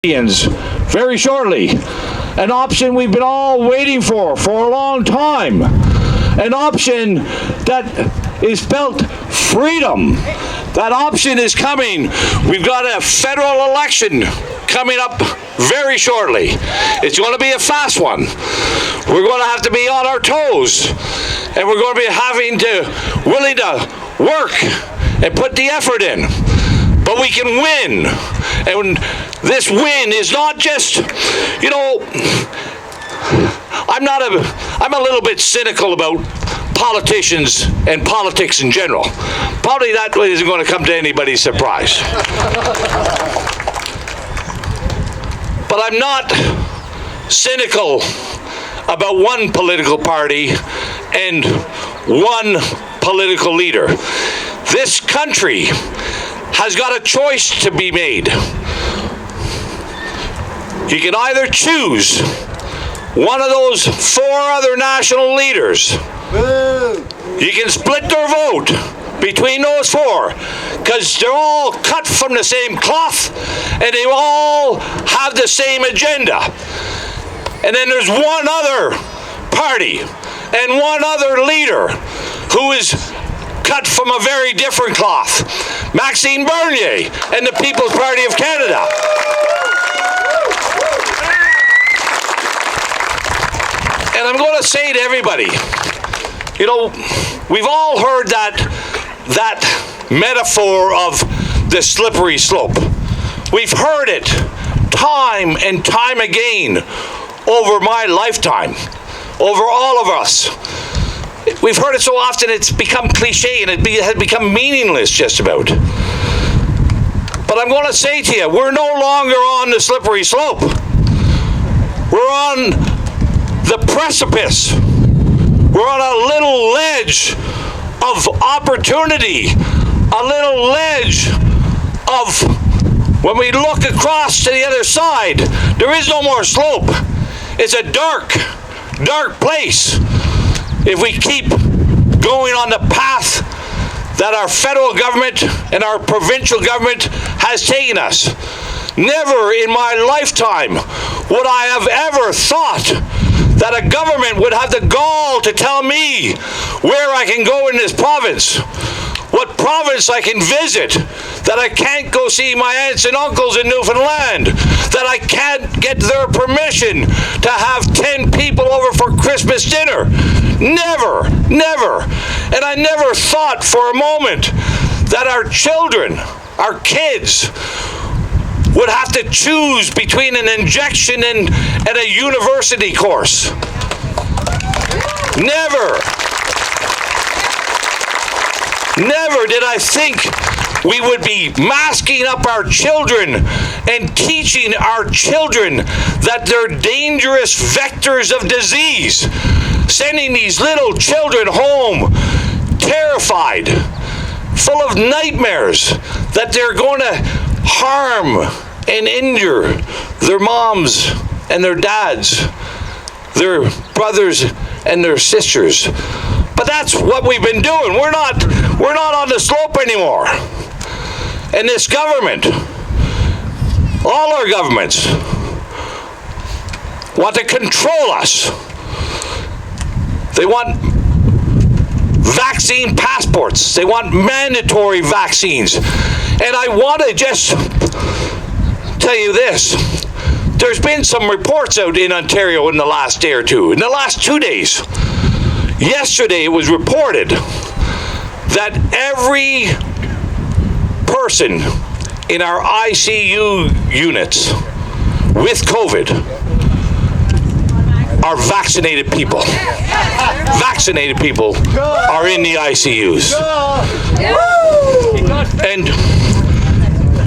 very shortly. An option we've been all waiting for a long time. An option that is spelt freedom. That option is coming. We've got a federal election coming up very shortly. It's going to be a fast one. We're going to have to be on our toes, and we're going to be willing to work and put the effort in. But we can win. And this win is not just, you know, I'm a little bit cynical about politicians and politics in general. Probably that isn't going to come to anybody's surprise. But I'm not cynical about one political party and one political leader. This country has got a choice to be made. You can either choose one of those four other national leaders. You can split their vote between those four, because they're all cut from the same cloth and they all have the same agenda. And then there's one other party and one other leader who is cut from a very different cloth. Maxime and the People's Party of Canada. And I'm going to say to everybody, you know, we've all heard that metaphor of the slippery slope. We've heard it time and time again over my lifetime, over all of us. We've heard it so often it's become cliche and it has become meaningless just about. But I'm going to say to you, we're no longer on the slippery slope. We're on the precipice. We're on a little ledge of opportunity, a little ledge of, when we look across to the other side, there is no more slope. It's a dark, dark place. If we keep going on the path that our federal government and our provincial government has taken us. Never in my lifetime would I have ever thought that a government would have the gall to tell me where I can go in this province, what province I can visit, that I can't go see my aunts and uncles in Newfoundland, that I can't get their permission to have 10 people over for Christmas dinner. Never, never. And I never thought for a moment that our children, our kids, would have to choose between an injection and a university course. Never. Never did I think we would be masking up our children and teaching our children that they're dangerous vectors of disease, sending these little children home terrified, full of nightmares that they're going to harm and injure their moms and their dads, their brothers and their sisters. But that's what we've been doing. We're not on the slope anymore. And this government, all our governments, want to control us. They want vaccine passports. They want mandatory vaccines. And I want to just tell you this. There's been some reports out in Ontario in the last day or two, in the last 2 days. Yesterday it was reported that every person in our ICU units with COVID are vaccinated people. Vaccinated people are in the ICUs. And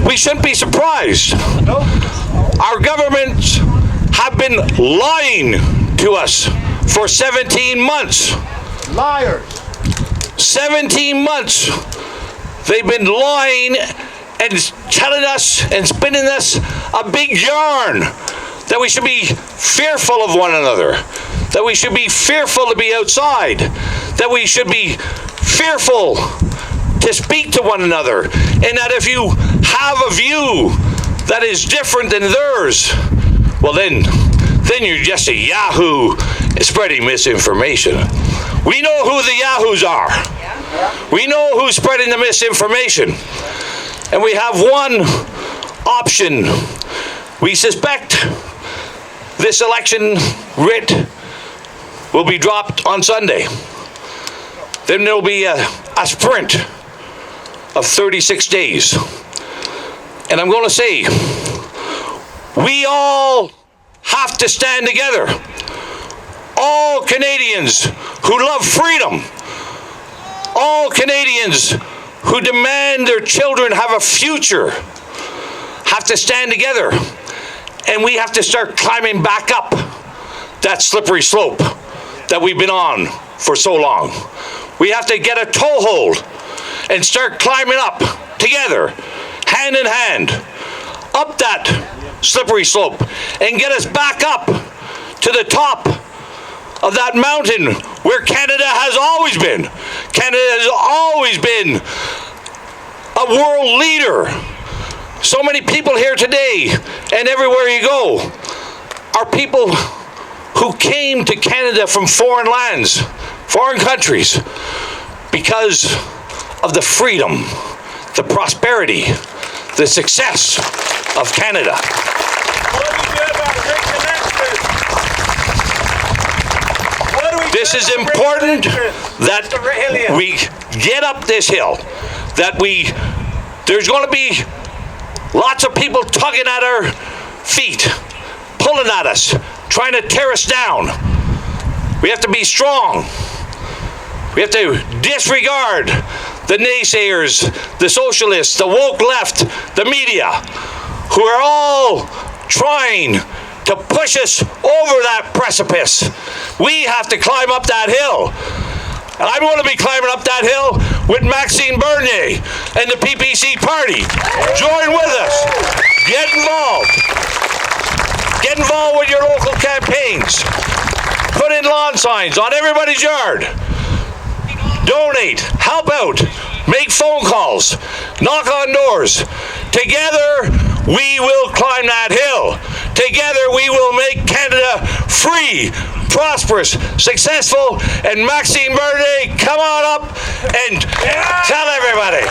we shouldn't be surprised. Our governments have been lying to us for 17 months. Liars. 17 months. They've been lying and telling us and spinning us a big yarn that we should be fearful of one another, that we should be fearful to be outside, that we should be fearful to speak to one another, and that if you have a view that is different than theirs, well then you're just a Yahoo spreading misinformation. We know who the Yahoos are. We know who's spreading the misinformation. And we have one option. We suspect this election writ will be dropped on Sunday. Then there'll be a sprint of 36 days. And I'm going to say, we all have to stand together. All Canadians who love freedom, all Canadians who demand their children have a future, have to stand together. And we have to start climbing back up that slippery slope that we've been on for so long. We have to get a toehold and start climbing up together, hand in hand, up that slippery slope, and get us back up to the top of that mountain where Canada has always been. Canada has always been a world leader. So many people here today and everywhere you go are people who came to Canada from foreign lands, foreign countries, because of the freedom, the prosperity, the success of Canada. This is important that we get up this hill, that there's going to be lots of people tugging at our feet, pulling at us, trying to tear us down. We have to be strong. We have to disregard the naysayers, the socialists, the woke left, the media, who are all trying to push us over that precipice. We have to climb up that hill. And I'm going to be climbing up that hill with Maxime and the PPC party. Join with us. Get involved. Get involved with your local campaigns. Put in lawn signs on everybody's yard. Donate. Help out. Make phone calls. Knock on doors. Together, we will climb that hill. Together, we will make Canada free, prosperous, successful, and Maxime Bernier, come on up and tell everybody.